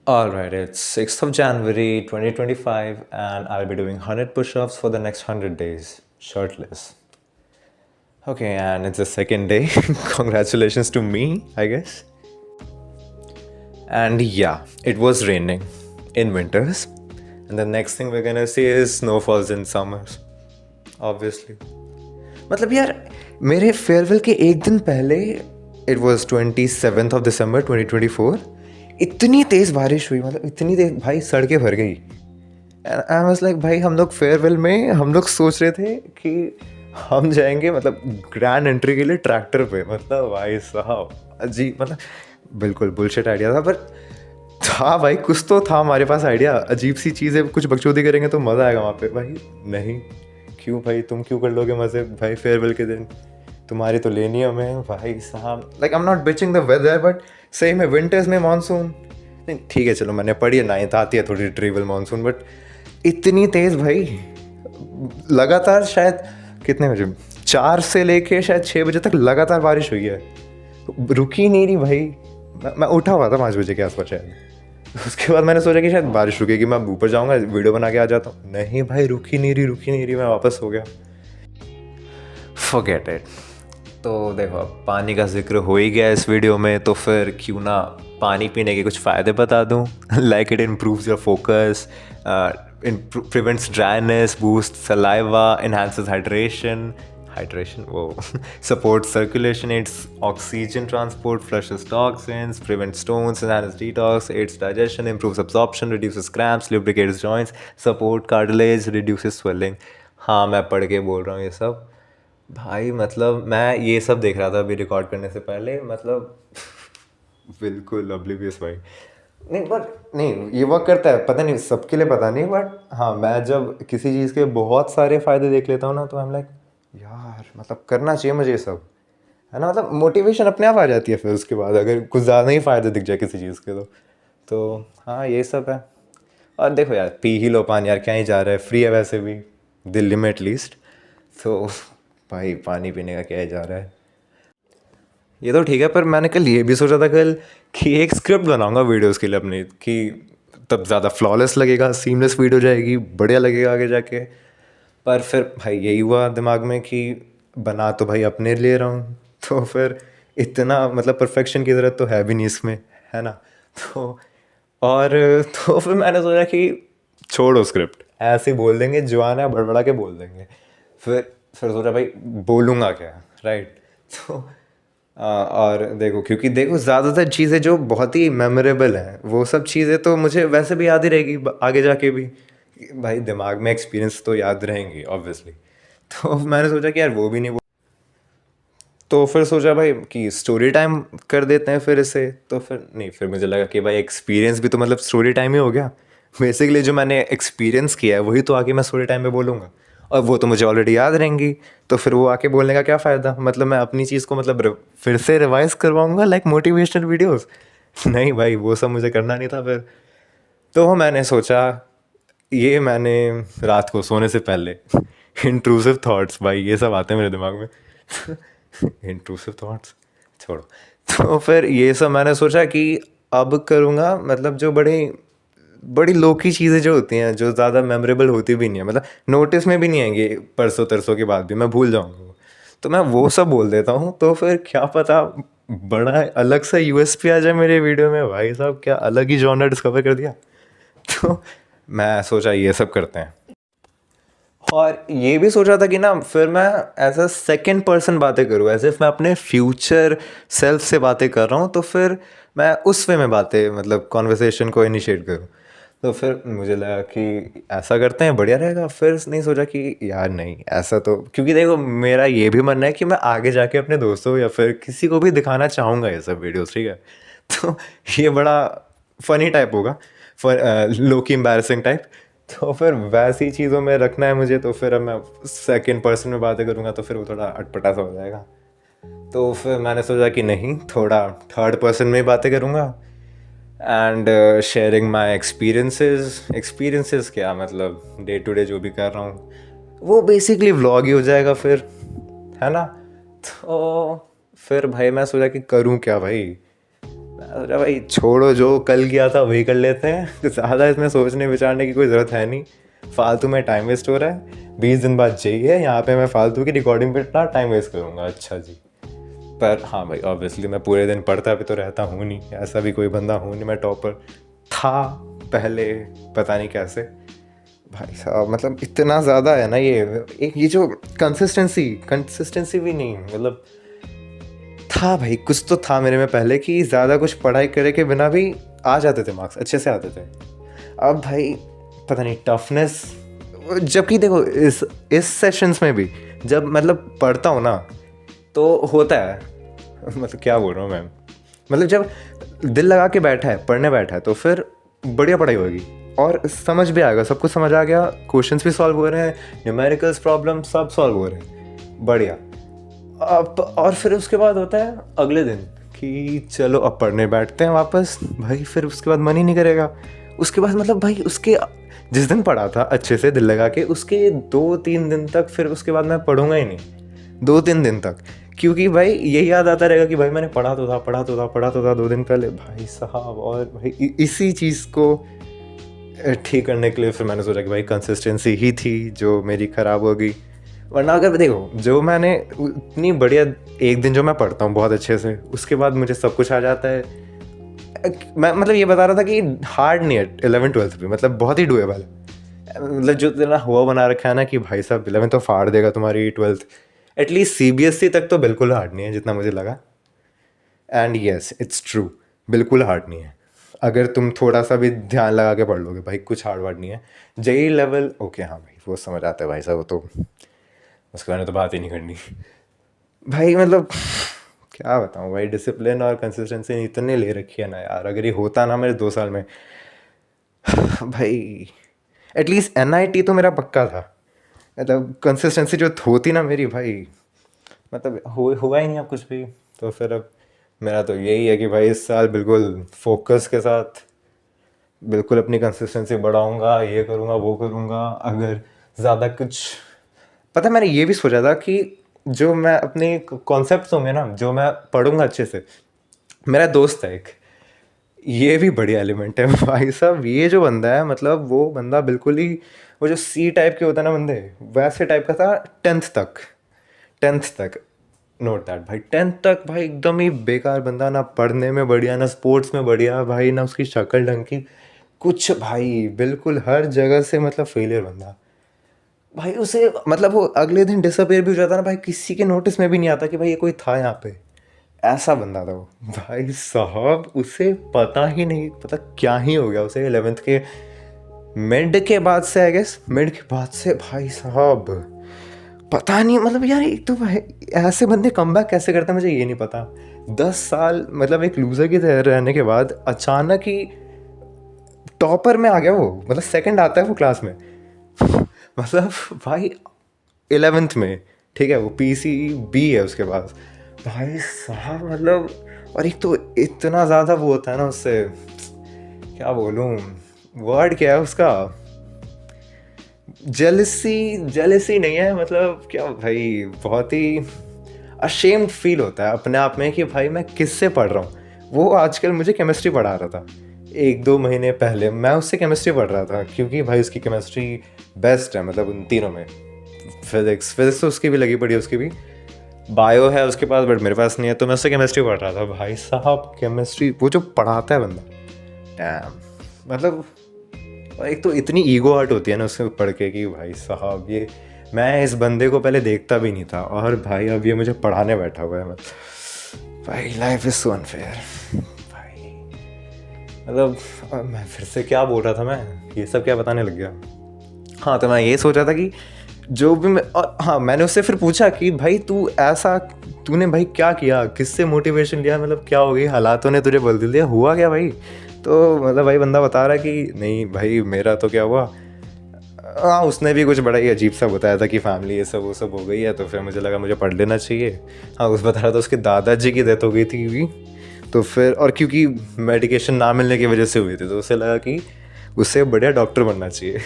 Alright, it's 6th of January 2025, and I'll be doing 100 push ups for the next 100 days, shirtless. Okay, and it's the second day. Congratulations to me, I guess. And yeah, it was raining in winters. And the next thing we're gonna see is snowfalls in summers, obviously. मतलब यार मेरे farewell के एक दिन पहले it was 27 दिसंबर 2024 इतनी तेज़ बारिश हुई, मतलब इतनी तेज़ भाई सड़कें भर गई। एंड आई वाज लाइक भाई हम लोग फेयरवेल में हम लोग सोच रहे थे कि हम जाएंगे मतलब ग्रैंड एंट्री के लिए ट्रैक्टर पे, मतलब भाई साहब अजीब, मतलब बिल्कुल बुलशिट आइडिया था, पर था भाई, कुछ तो था हमारे पास आइडिया। अजीब सी चीज़ है, कुछ बकचोदी करेंगे तो मज़ा आएगा वहाँ पे। भाई नहीं, क्यों भाई, तुम क्यों कर लोगे मज़े भाई फेयरवेल के दिन? तुम्हारी तो लेनी है हमें भाई साहब। Like I am not bitching the weather, but सही में विंटर्स में मानसून नहीं ठीक है, चलो मैंने पढ़ी है, नाइन्थ आती है थोड़ी ट्रिवल मानसून, बट इतनी तेज़ भाई लगातार शायद कितने बजे, 4 से लेके शायद 6 बजे तक लगातार बारिश हुई है, रुकी नहीं रही भाई। मैं उठा हुआ था 5 बजे के आसपास शायद। उसके बाद मैंने सोचा कि शायद बारिश रुकेगी, मैं ऊपर जाऊँगा वीडियो बना के आ जाता हूँ। नहीं भाई, रुकी नहीं रही, रुकी नहीं रही, मैं वापस हो गया। Forget it. तो देखो, अब पानी का जिक्र हो ही गया इस वीडियो में, तो फिर क्यों ना पानी पीने के कुछ फ़ायदे बता दूँ। Like it improves your focus, prevents dryness, boost saliva, enhances hydration वो supports circulation, aids oxygen transport, flushes toxins, prevents stones, enhances detox, aids digestion, improves absorption, reduces cramps, lubricates joints, support cartilage, reduces swelling। हाँ, मैं पढ़ के बोल रहा हूँ ये सब भाई, मतलब मैं ये सब देख रहा था अभी रिकॉर्ड करने से पहले, मतलब बिल्कुल ऑब्लिवियस भाई। नहीं, बट नहीं, ये वर्क करता है, पता नहीं सबके लिए, पता नहीं, बट हाँ मैं जब किसी चीज़ के बहुत सारे फ़ायदे देख लेता हूँ ना, तो आई एम लाइक यार मतलब करना चाहिए मुझे ये सब, है ना। मतलब मोटिवेशन अपने आप आ जाती है फिर उसके बाद, अगर कुछ ज़्यादा ही फ़ायदे दिख जाए किसी चीज़ के तो हाँ ये सब है। और देखो यार, पी ही लो पानी यार, क्या ही जा रहा है, फ्री है वैसे भी दिल्ली में एटलीस्ट, तो भाई पानी पीने का क्या ही जा रहा है। ये तो ठीक है, पर मैंने कल ये भी सोचा था कल कि एक स्क्रिप्ट बनाऊंगा वीडियोस के लिए अपनी, कि तब ज़्यादा फ्लॉलेस लगेगा, सीमलेस वीडियो जाएगी, बढ़िया लगेगा आगे जाके। पर फिर भाई यही हुआ दिमाग में कि बना तो भाई अपने लिए रहा हूँ, तो फिर इतना मतलब परफेक्शन की ज़रूरत तो है भी नहीं इसमें, है ना। तो और तो फिर मैंने सोचा कि छोड़ो स्क्रिप्ट, ऐसे ही बोल देंगे, जो आना है बड़बड़ा के बोल देंगे। फिर सोचा भाई बोलूँगा क्या, राइट। तो और देखो, क्योंकि देखो ज़्यादातर चीज़ें जो बहुत ही मेमोरेबल हैं, वो सब चीज़ें तो मुझे वैसे भी याद ही रहेगी आगे जाके भी। भाई दिमाग में एक्सपीरियंस तो याद रहेंगी ऑब्वियसली। तो मैंने सोचा कि यार वो भी नहीं, तो फिर सोचा भाई कि स्टोरी टाइम कर देते हैं फिर इसे। तो फिर नहीं, फिर मुझे लगा कि भाई एक्सपीरियंस भी तो मतलब स्टोरी टाइम ही हो गया। बेसिकली जो मैंने एक्सपीरियंस किया है वही तो आके मैं स्टोरी टाइम में बोलूँगा, और वो तो मुझे ऑलरेडी याद रहेंगी। तो फिर वो आके बोलने का क्या फ़ायदा, मतलब मैं अपनी चीज़ को मतलब फिर से रिवाइज करवाऊँगा लाइक मोटिवेशनल वीडियोज़। नहीं भाई, वो सब मुझे करना नहीं था फिर। तो मैंने सोचा, ये मैंने रात को सोने से पहले इंट्रूसिव थॉट्स, भाई ये सब आते हैं मेरे दिमाग में। इंट्रूसिव थॉट्स छोड़ो। तो फिर ये सब मैंने सोचा कि अब करूँगा, मतलब जो बड़ी बड़ी लो की चीज़ें जो होती हैं, जो ज़्यादा मेमोरेबल होती भी नहीं है, मतलब नोटिस में भी नहीं आएंगी परसों तरसों के बाद भी, मैं भूल जाऊँगा वो, तो मैं वो सब बोल देता हूँ। तो फिर क्या पता बड़ा अलग सा यूएसपी आ जाए मेरे वीडियो में, भाई साहब क्या अलग ही जॉनर डिस्कवर कर दिया। तो मैं सोचा ये सब करते हैं। और ये भी सोचा था कि ना फिर मैं एज अ सेकेंड पर्सन बातें करूँ, एज इफ मैं अपने फ्यूचर सेल्फ से बातें कर रहा हूँ, तो फिर मैं उस वे में बातें मतलब कॉन्वर्सेशन को इनिशिएट करूँ। तो फिर मुझे लगा कि ऐसा करते हैं, बढ़िया रहेगा। फिर नहीं सोचा कि यार नहीं, ऐसा तो, क्योंकि देखो मेरा ये भी मानना है कि मैं आगे जाके अपने दोस्तों या फिर किसी को भी दिखाना चाहूँगा ये सब वीडियोस, ठीक है। तो ये बड़ा फनी टाइप होगा, लो की एम्बैरसिंग टाइप। तो फिर वैसी चीज़ों में रखना है मुझे, तो फिर अब मैं सेकंड पर्सन में बातें करूँगा तो फिर वो थोड़ा अटपटा सा हो जाएगा। तो फिर मैंने सोचा कि नहीं, थोड़ा थर्ड पर्सन में ही बातें करूँगा, एंड शेयरिंग माई एक्सपीरियंसेस क्या मतलब डे टू डे जो भी कर रहा हूँ, वो बेसिकली व्लॉग ही हो जाएगा फिर, है ना। तो फिर भाई मैं सोचा कि करूँ क्या भाई, अरे भाई छोड़ो, जो कल किया था वही कर लेते हैं, ज़्यादा इसमें सोचने विचारने की कोई ज़रूरत है नहीं, फालतू में टाइम वेस्ट हो रहा है। 20 दिन बाद चाहिए यहाँ पे मैं फालतू की रिकॉर्डिंग पे इतना टाइम वेस्ट करूँगा। अच्छा जी। पर हाँ भाई, ऑब्वियसली मैं पूरे दिन पढ़ता भी तो रहता हूँ नहीं, ऐसा भी कोई बंदा हूँ नहीं। मैं टॉपर था पहले, पता नहीं कैसे भाई साहब, मतलब इतना ज़्यादा है ना ये जो कंसिस्टेंसी भी नहीं, मतलब था भाई, कुछ तो था मेरे में पहले कि ज़्यादा कुछ पढ़ाई करे के बिना भी आ जाते थे मार्क्स, अच्छे से आते थे। अब भाई पता नहीं टफनेस, जबकि देखो इस सेशंस में भी जब मतलब पढ़ता हूँ ना तो होता है मतलब क्या बोल रहा हूँ मैं, मतलब जब दिल लगा के बैठा है, पढ़ने बैठा है, तो फिर बढ़िया पढ़ाई होगी और समझ भी आएगा, सब कुछ समझ आ गया, क्वेश्चंस भी सॉल्व हो रहे हैं, न्यूमेरिकल्स प्रॉब्लम सब सॉल्व हो रहे हैं, बढ़िया। अब और फिर उसके बाद होता है अगले दिन कि चलो अब पढ़ने बैठते हैं वापस, भाई फिर उसके बाद मन ही नहीं करेगा। उसके बाद मतलब भाई उसके जिस दिन पढ़ा था अच्छे से दिल लगा के, उसके 2-3 दिन तक फिर उसके बाद मैं पढ़ूंगा ही नहीं, 2-3 दिन तक, क्योंकि भाई यही याद आता रहेगा कि भाई मैंने पढ़ा तो था 2 दिन पहले भाई साहब। और भाई इसी चीज़ को ठीक करने के लिए फिर मैंने सोचा कि भाई कंसिस्टेंसी ही थी जो मेरी ख़राब हो गई। वरना अगर देखो, जो मैंने इतनी बढ़िया एक दिन जो मैं पढ़ता हूँ बहुत अच्छे से, उसके बाद मुझे सब कुछ आ जाता है। मैं मतलब ये बता रहा था कि हार्ड नहीं है 11th-12th भी, मतलब बहुत ही डुएबल है। मतलब जो तेरा हुआ बना रखा है ना कि भाई साहब 11th तो फाड़ देगा तुम्हारी, 12th एटलीस्ट CBSE तक तो बिल्कुल हार्ड नहीं है जितना मुझे लगा। एंड येस इट्स ट्रू, बिल्कुल हार्ड नहीं है अगर तुम थोड़ा सा भी ध्यान लगा के पढ़ लोगे भाई, कुछ हार्ड वर्ड नहीं है। JEE लेवल ओके, हाँ भाई वो समझ आता है भाई साहब, वो तो उसके बारे में तो बात ही नहीं करनी भाई। मतलब क्या बताऊँ भाई, डिसिप्लिन और कंसिस्टेंसी इतने ले रखी है ना यार, अगर ये होता ना मेरे 2 साल में भाई, एटलीस्ट NIT तो मेरा पक्का था। मतलब कंसिस्टेंसी जो होती ना मेरी भाई, मतलब हुआ ही नहीं अब कुछ भी। तो फिर अब मेरा तो यही है कि भाई इस साल बिल्कुल फोकस के साथ बिल्कुल अपनी कंसिस्टेंसी बढ़ाऊंगा, ये करूँगा वो करूँगा। अगर ज़्यादा कुछ पता है, मैंने ये भी सोचा था कि जो मैं अपने कॉन्सेप्ट्स होंगे ना, जो मैं पढ़ूंगा अच्छे से, मेरा दोस्त है एक, ये भी बढ़िया एलिमेंट है भाई साहब। ये जो बंदा है, मतलब वो बंदा बिल्कुल ही वो जो C टाइप के होता है ना बंदे, वैसे टाइप का था 10th तक। नोट दैट भाई, 10th तक भाई एकदम ही बेकार बंदा, ना पढ़ने में बढ़िया, ना स्पोर्ट्स में बढ़िया भाई, ना उसकी शक्ल ढंग की कुछ भाई, बिल्कुल हर जगह से मतलब फेलियर बंदा भाई। उसे मतलब वो अगले दिन डिसअपेयर भी हो जाता ना भाई, किसी के नोटिस में भी नहीं आता कि भाई ये कोई था यहाँ पे, ऐसा बंदा था वो भाई साहब। उसे पता ही नहीं, पता क्या ही हो गया उसे 11th के मिड के बाद से, आई गेस मिड के बाद से भाई साहब, पता नहीं मतलब यार, एक तो भाई ऐसे बंदे कमबैक कैसे करते हैं मुझे ये नहीं पता। 10 साल मतलब एक लूजर की तरह रहने के बाद अचानक ही टॉपर में आ गया वो, मतलब सेकंड आता है वो क्लास में मतलब भाई 11th में, ठीक है, वो PCB है उसके पास भाई साहब। मतलब और एक तो इतना ज़्यादा वो होता है ना उससे, क्या बोलूँ, वर्ड क्या है उसका, जेलसी नहीं है, मतलब क्या भाई, बहुत ही अशेम्ड फील होता है अपने आप में कि भाई मैं किससे पढ़ रहा हूँ। वो आजकल मुझे केमिस्ट्री पढ़ा रहा था, 1-2 महीने पहले मैं उससे केमिस्ट्री पढ़ रहा था, क्योंकि भाई उसकी केमिस्ट्री बेस्ट है, मतलब उन तीनों में। फिज़िक्स तो उसकी भी लगी पड़ी, उसकी भी बायो है उसके पास, बट मेरे पास नहीं है, तो मैं उससे केमिस्ट्री पढ़ रहा था। भाई साहब केमिस्ट्री वो जो पढ़ाता है बंदा, डैम, मतलब एक तो इतनी ईगो हर्ट होती है ना उससे पढ़ के कि भाई साहब ये मैं इस बंदे को पहले देखता भी नहीं था, और भाई अब ये मुझे पढ़ाने बैठा हुआ है। मतलब भाई लाइफ इज़ सो अनफेयर भाई। मतलब मैं फिर से क्या बोल रहा था, मैं ये सब क्या बताने लग गया। हाँ, तो मैं ये सोच रहा था कि जो भी मैं, और हाँ मैंने उससे फिर पूछा कि भाई तूने भाई क्या किया, किससे मोटिवेशन लिया, मतलब क्या हो गई, हालातों ने तुझे बदल दिया, हुआ क्या भाई। तो मतलब भाई बंदा बता रहा है कि नहीं भाई मेरा तो क्या हुआ, हाँ उसने भी कुछ बड़ा ही अजीब सा बताया था कि फैमिली ये सब वो सब हो गई है, तो फिर मुझे लगा मुझे पढ़ लेना चाहिए। हाँ उस बता रहा था उसके दादाजी की डेथ हो गई थी भी, तो फिर और क्योंकि मेडिकेशन ना मिलने की वजह से हुई थी, तो उसे लगा कि उससे बढ़िया डॉक्टर बनना चाहिए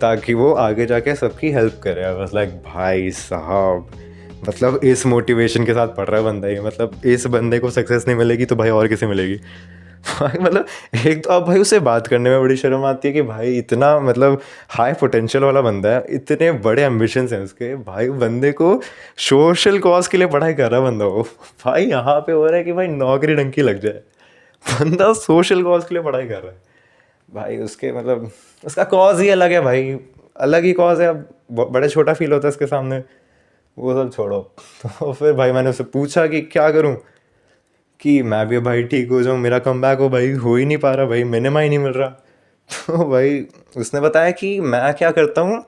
ताकि वो आगे जाके सबकी हेल्प करे। बस लाइक भाई साहब, मतलब इस मोटिवेशन के साथ पढ़ रहा है बंदा ये, मतलब इस बंदे को सक्सेस नहीं मिलेगी तो भाई और किसे मिलेगी। भाई मतलब एक तो अब भाई उससे बात करने में बड़ी शर्म आती है कि भाई इतना मतलब हाई पोटेंशियल वाला बंदा है, इतने बड़े एम्बिशंस हैं उसके, भाई बंदे को सोशल कॉज के लिए पढ़ाई कर रहा है बंदा वो। भाई यहाँ पे हो रहा है कि भाई नौकरी डंकी लग जाए, बंदा सोशल कॉज के लिए पढ़ाई कर रहा है। भाई उसके मतलब उसका कॉज ही अलग है भाई, अलग ही कॉज है। अब बड़े छोटा फील होता है उसके सामने, वो सब छोड़ो। तो फिर भाई मैंने उससे पूछा कि क्या करूं कि मैं भी भाई ठीक हो जाऊं, मेरा कमबैक हो। भाई हो ही नहीं पा रहा भाई, मिनिमा ही नहीं मिल रहा। तो भाई उसने बताया कि मैं क्या करता हूँ,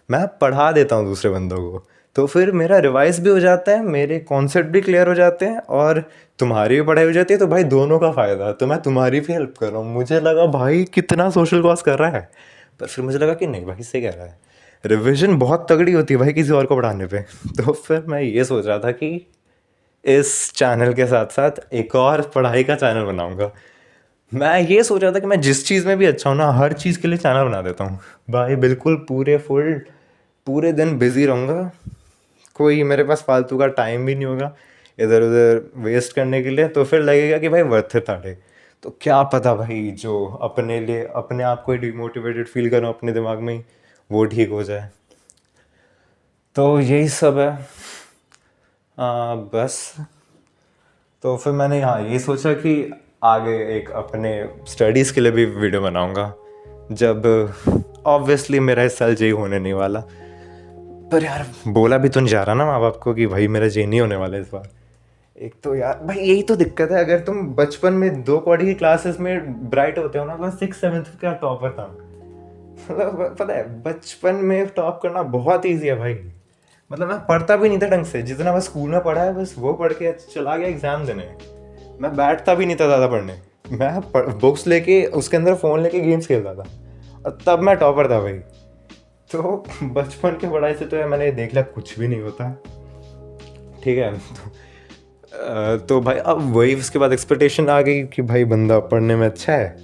मैं पढ़ा देता हूँ दूसरे बंदों को, तो फिर मेरा रिवाइज भी हो जाता है, मेरे कॉन्सेप्ट भी क्लियर हो जाते हैं और तुम्हारी भी पढ़ाई हो जाती है, तो भाई दोनों का फ़ायदा। तो मैं तुम्हारी भी हेल्प कर रहा हूँ। मुझे लगा भाई कितना सोशल कॉज कर रहा है, पर फिर मुझे लगा कि नहीं भाई सही कह रहा है, रिविजन बहुत तगड़ी होती है भाई किसी और को पढ़ाने पे। तो फिर मैं ये सोच रहा था कि इस चैनल के साथ साथ एक और पढ़ाई का चैनल बनाऊंगा। मैं ये सोच रहा था कि मैं जिस चीज़ में भी अच्छा हूँ ना, हर चीज़ के लिए चैनल बना देता हूँ भाई, बिल्कुल पूरे दिन बिजी रहूँगा, कोई मेरे पास फालतू का टाइम भी नहीं होगा इधर उधर वेस्ट करने के लिए। तो फिर लगेगा कि भाई वर्थ इट था। तो क्या पता भाई जो अपने लिए अपने आप को डिमोटिवेटेड फील करूँ अपने दिमाग में ही, वो ठीक हो जाए। तो यही सब है। बस तो फिर मैंने हाँ यही सोचा कि आगे एक अपने स्टडीज़ के लिए भी वीडियो बनाऊंगा, जब ऑब्वियसली मेरा इस साल जे होने नहीं वाला। पर यार बोला भी तो नहीं जा रहा ना माँ बाप को कि भाई मेरा जे नहीं होने वाला इस बार। एक तो यार भाई यही तो दिक्कत है, अगर तुम बचपन में 2 कौड़ी की क्लासेस में ब्राइट होते हो ना, तो 6th-7th का टॉपर था। मतलब पता है बचपन में टॉप करना बहुत ईजी है भाई। मतलब मैं पढ़ता भी नहीं था ढंग से, जितना मैं स्कूल में पढ़ा है बस वो पढ़ के चला गया एग्जाम देने। मैं बैठता भी नहीं था ज़्यादा पढ़ने, मैं बुक्स लेके उसके अंदर फ़ोन लेके गेम्स खेलता था, और तब मैं टॉपर था भाई। तो बचपन की पढ़ाई से तो यार मैंने देख लिया कुछ भी नहीं होता। ठीक है। तो भाई अब वही उसके बाद एक्सपेक्टेशन आ गई कि भाई बंदा पढ़ने में अच्छा है।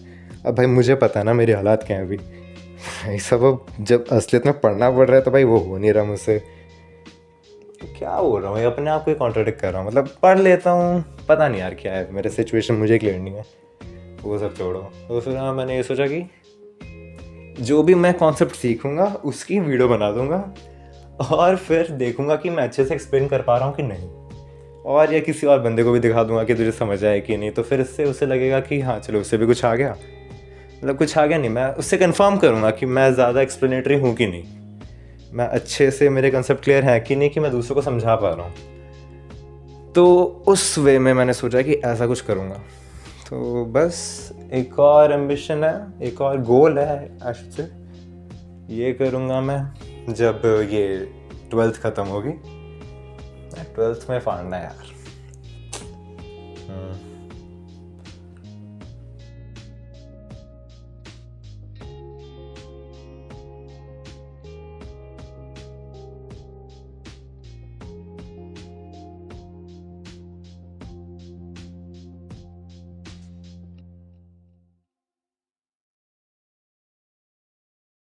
अब भाई मुझे पता है ना मेरे हालात क्या हैं अभी भाई, सब अब जब असलियत में पढ़ना पड़ रहा है तो भाई वो हो नहीं रहा मुझसे। क्या बोल रहा हूँ, अपने आप को ही कॉन्ट्राडिक्ट कर रहा हूँ। मतलब पढ़ लेता हूँ, पता नहीं यार क्या है मेरे सिचुएशन, मुझे क्लियर नहीं है, वो सब छोड़ो। तो फिर हाँ मैंने ये सोचा कि जो भी मैं कॉन्सेप्ट सीखूंगा उसकी वीडियो बना दूंगा, और फिर देखूंगा कि मैं अच्छे से एक्सप्लेन कर पा रहा हूँ कि नहीं, और या किसी और बंदे को भी दिखा दूंगा कि तुझे समझ आए कि नहीं। तो फिर इससे उसे लगेगा कि हाँ चलो उससे भी कुछ आ गया, मतलब कुछ आ गया नहीं, मैं उससे कंफर्म करूँगा कि मैं ज़्यादा एक्सप्लेनेटरी हूँ कि नहीं, मैं अच्छे से मेरे कंसेप्ट क्लियर है कि नहीं, कि मैं दूसरों को समझा पा रहा हूँ। तो उस वे में मैंने सोचा कि ऐसा कुछ करूँगा। तो बस एक और एम्बिशन है, एक और गोल है आज से, ये करूँगा मैं जब ये 12th ख़त्म होगी। 12th में फाड़ना है यार।